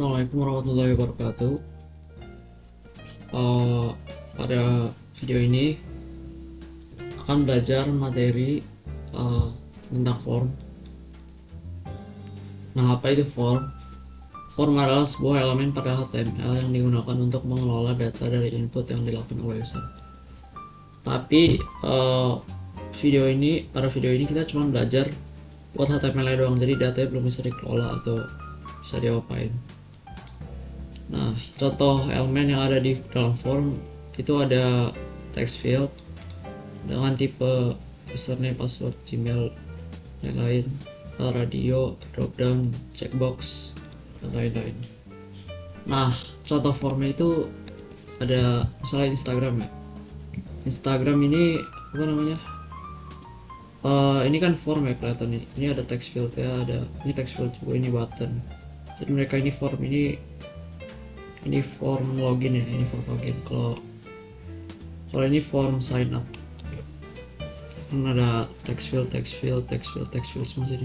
Assalamualaikum warahmatullahi wabarakatuh. Eh, Pada video ini akan belajar materi tentang form. Nah, apa itu form? Form adalah sebuah elemen pada HTML yang digunakan untuk mengelola data dari input yang dilakukan oleh user. Tapi pada video ini kita cuma belajar buat HTML doang, jadi datanya belum bisa dikelola atau bisa diapain. Nah, contoh elemen yang ada di dalam form itu ada text field dengan tipe username, password, Gmail, yang lain, radio, dropdown, checkbox, dan lain-lain. Nah, contoh formnya itu ada misalnya Instagram ya. Instagram ini apa namanya? Ini kan form ya kelihatan nih. Ini ada text field ya, ini text field juga, ini button. Jadi mereka ini form, ini form login ya, ini form login. Kalau ini form sign up, kan ada text field semua, jadi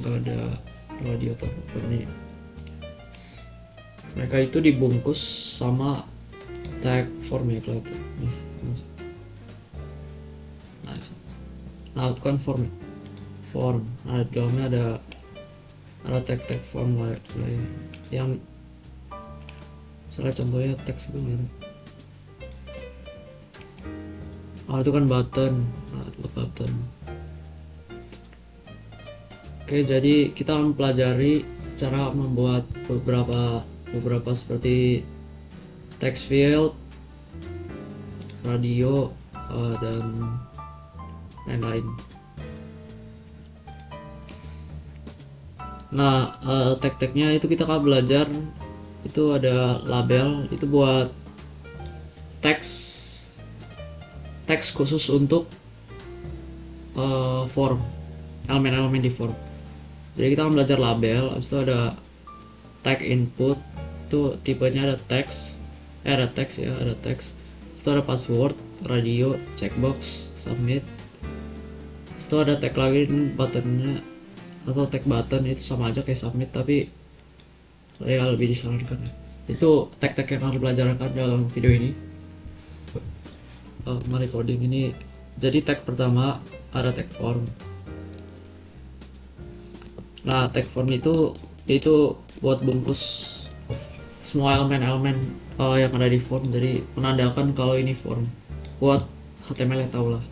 nggak ada radio atau apa ini. Mereka itu dibungkus sama tag form ya kelihatan. Nah, itu kan form. Nah, di dalamnya ada tag form lain yang misalnya contohnya teks itu nggak ada. Itu kan button. Nah, itu button. Oke, jadi kita mempelajari cara membuat beberapa seperti text field, radio, dan lain-lain. Nah, tag-tagnya itu kita akan belajar. Itu ada label, itu buat teks khusus untuk form, elemen-elemen di form. Jadi kita akan belajar label. Habis itu ada tag input, itu tipenya ada teks. Habis itu ada password, radio, checkbox, submit. Habis itu ada tag lagi, buttonnya atau tag button, itu sama aja kayak submit tapi ya lebih disarankan ya. Itu tag-tag yang akan dipelajarkan dalam video ini. Mari coding ini. Jadi tag pertama ada tag form. Nah, tag form itu buat bungkus semua elemen-elemen yang ada di form, jadi menandakan kalau ini form, buat HTML yang tahu lah.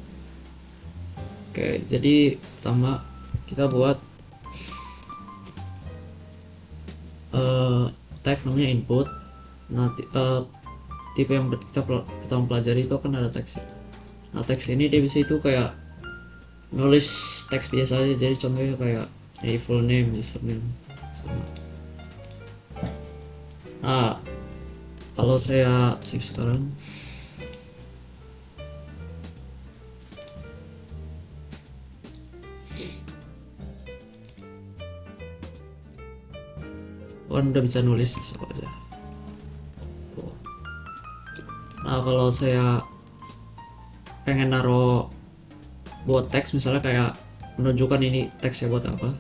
Oke, jadi pertama kita buat tag namanya input. Nah, tipe yang kita pertama pelajari itu akan ada teks. Nah, teks ini dia bisa itu kayak nulis teks biasa aja, jadi contohnya kayak full name, username, sama. Nah, kalau saya save sekarang, kan udah bisa nulis, bisa aja. Nah, kalau saya pengen naruh buat teks, misalnya kayak menunjukkan ini teksnya buat apa,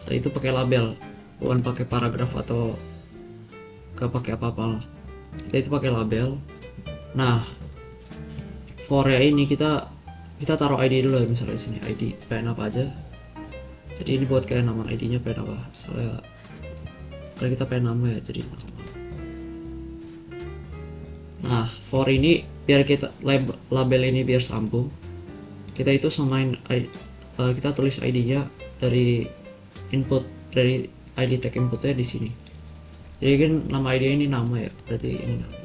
saya itu pakai label, bukan pakai paragraf atau gak pakai apa-apa lah. Kita itu pakai label. Nah, for ya ini kita taruh ID dulu ya, misalnya di sini ID pengen apa aja. Jadi ini buat kayak nama ID-nya pengen apa, misalnya kalau kita pengen nama ya, jadi nama. Nah, for ini biar kita label ini biar sambung, kita itu samain kita tulis ID-nya dari input, dari ID tag inputnya di sini. Jadi kan nama ID ini nama ya, berarti ini nama.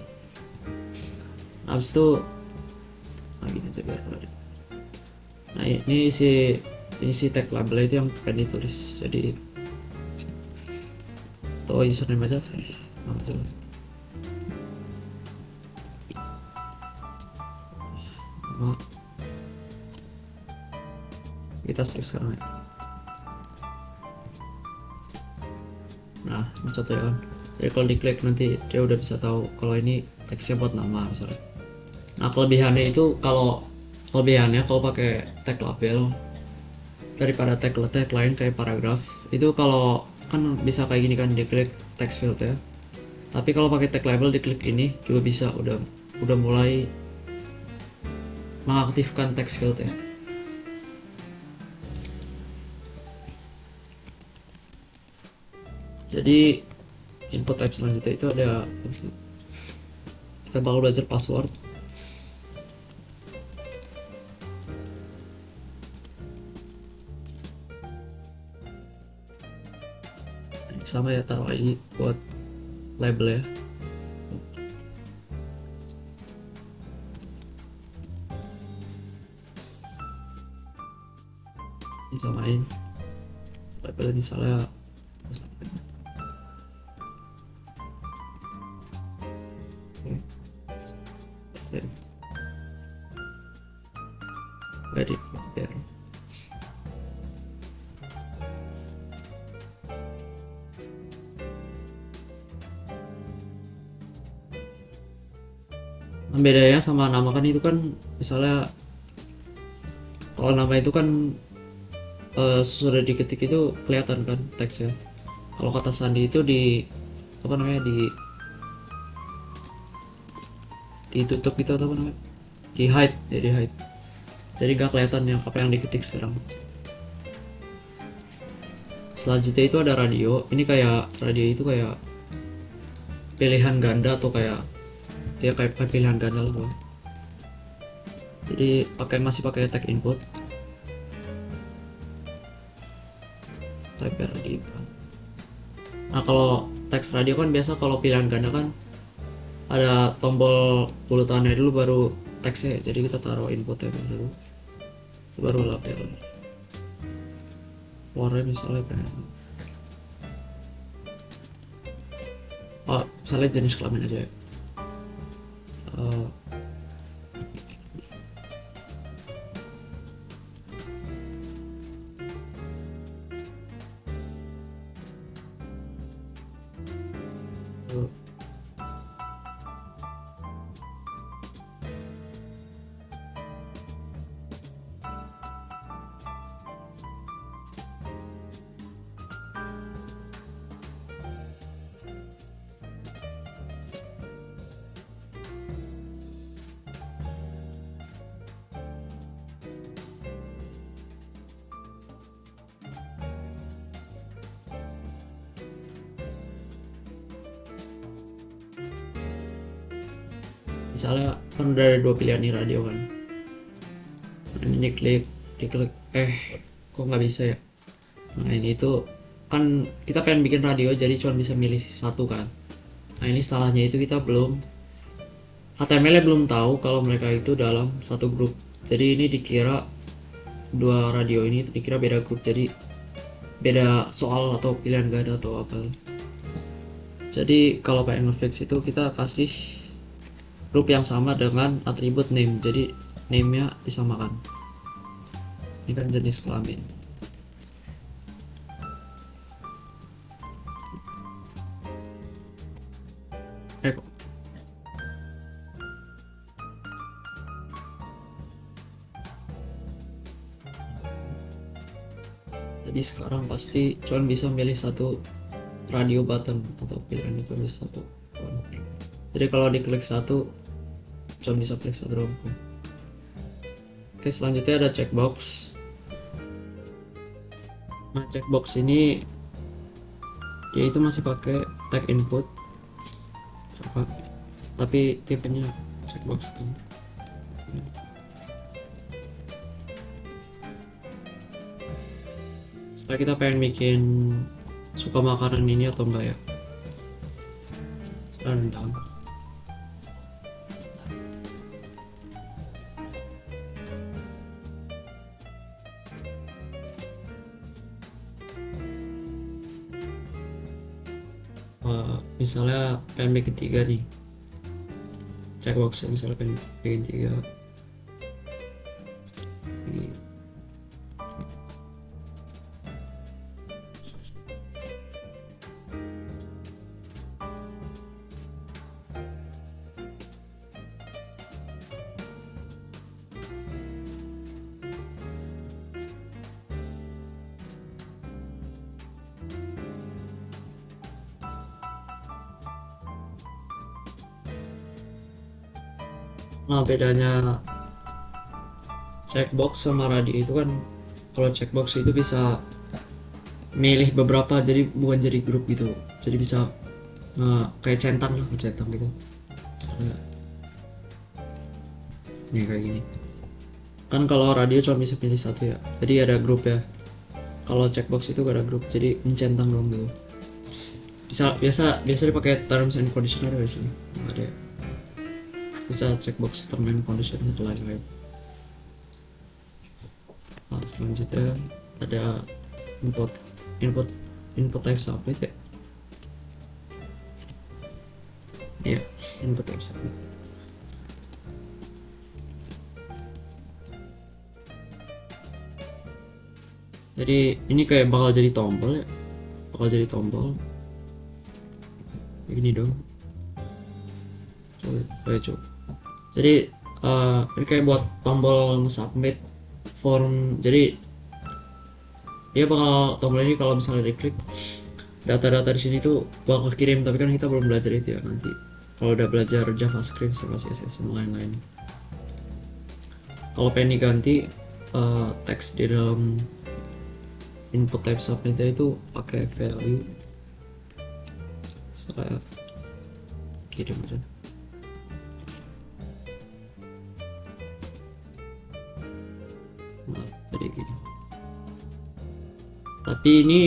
Nah, habis itu gini aja biar ada. Nah, ini si tag label itu yang pengen ditulis. Jadi atau username aja, nama aja. Nama. Kita save sekarang ya. Nah, ini contohnya kan. Jadi kalau diklik nanti dia udah bisa tahu kalau ini teksnya buat nama misalnya. Nah, kelebihannya kalau pakai tag label daripada tag lain kayak paragraf, itu kalau kan bisa kayak gini kan, diklik text field ya. Tapi kalau pakai tag label diklik ini juga bisa, udah mulai mengaktifkan text field ya. Jadi input type selanjutnya itu ada, kita bakal belajar password. Sama ya, taruh ID buat label ya. Disamain label misalnya very there. Nah, bedanya sama nama kan itu kan, misalnya kalau nama itu kan sudah diketik itu kelihatan kan teksnya. Kalau kata sandi itu apa namanya, ditutup gitu atau apa namanya, di hide ya, di hide. Jadi gak kelihatan yang apa yang diketik sekarang. Selanjutnya itu ada radio. Ini kayak radio itu kayak pilihan ganda atau kayak ya kayak pilihan ganda lah bro. Jadi masih pakai tag input, type radio kan. Nah kalau teks radio kan biasa kalau pilihan ganda kan ada tombol bulutannya dulu baru teksnya. Jadi kita taruh inputnya dulu baru label. Warnanya misalnya kayak misalnya jenis kelamin aja ya. Misalnya kan udah ada dua pilihan nih radio kan. Ini diklik kok nggak bisa ya. Nah ini tuh kan kita pengen bikin radio jadi cuma bisa milih satu kan. Nah ini salahnya itu kita belum, HTML-nya belum tahu kalau mereka itu dalam satu grup. Jadi ini dikira dua radio ini dikira beda grup, jadi beda soal atau pilihan ganda atau apa. Jadi kalau pengen ngefix itu kita kasih grup yang sama dengan atribut name, jadi name-nya disamakan. Ini kan jenis kelamin. Jadi sekarang pasti cuman bisa milih satu radio button atau pilihan itu bisa satu. Jadi kalau diklik satu cuma bisa klik satu doang. Oke, selanjutnya ada checkbox. Nah checkbox ini dia itu masih pakai tag input tapi tipenya checkbox kan. Setelah kita pengen bikin suka makanan ini atau enggak ya, rendang. Misalnya pengen bikin 3 nih, checkbox misalnya pengen bikin 3. Nah, bedanya checkbox sama radio itu kan, kalau checkbox itu bisa milih beberapa, jadi bukan jadi grup gitu, jadi bisa kayak centang lah, centang gitu. Nih kayak gini kan, kalau radio cuma bisa pilih satu ya, jadi ada grup ya. Kalau checkbox itu gak ada grup, jadi mencentang dong gitu. Biasa dipakai terms and condition ada di sini, nggak ada ya. Bisa checkbox term and condition satu lagi. Nah, selanjutnya ada input input input type submit ya. Iya, input type submit. Jadi ini kayak bakal jadi tombol ya, bakal jadi tombol ini dong. Coba. Jadi ini kayak buat tombol submit form. Jadi dia bakal, tombol ini kalau misalnya diklik, data-data di sini tuh bakal kirim, tapi kan kita belum belajar itu ya. Nanti kalau udah belajar JavaScript sama CSS dan lain-lain, kalau pengen diganti teks di dalam input type submit itu pakai value, saya kirim aja. Nah, jadi gini. Tapi ini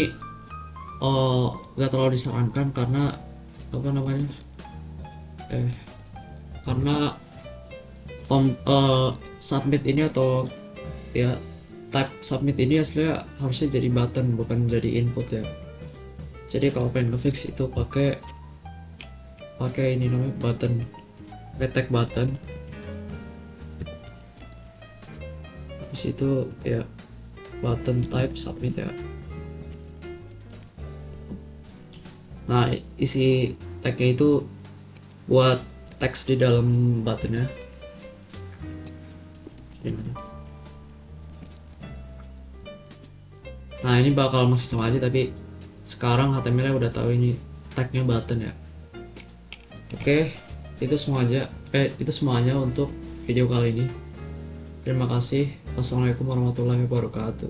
gak terlalu disarankan karena apa namanya, karena submit ini atau ya type submit ini aslinya harusnya jadi button, bukan jadi input ya. Jadi kalau pengen ngefix itu pakai ini namanya button, tag button. Habis itu ya button type submit ya. Nah, isi tagnya itu buat teks di dalam buttonnya. Nah, ini bakal masih sama aja, tapi sekarang HTML-nya udah tahu ini tagnya button ya. Oke, itu semuanya untuk video kali ini. Terima kasih. Wassalamualaikum warahmatullahi wabarakatuh.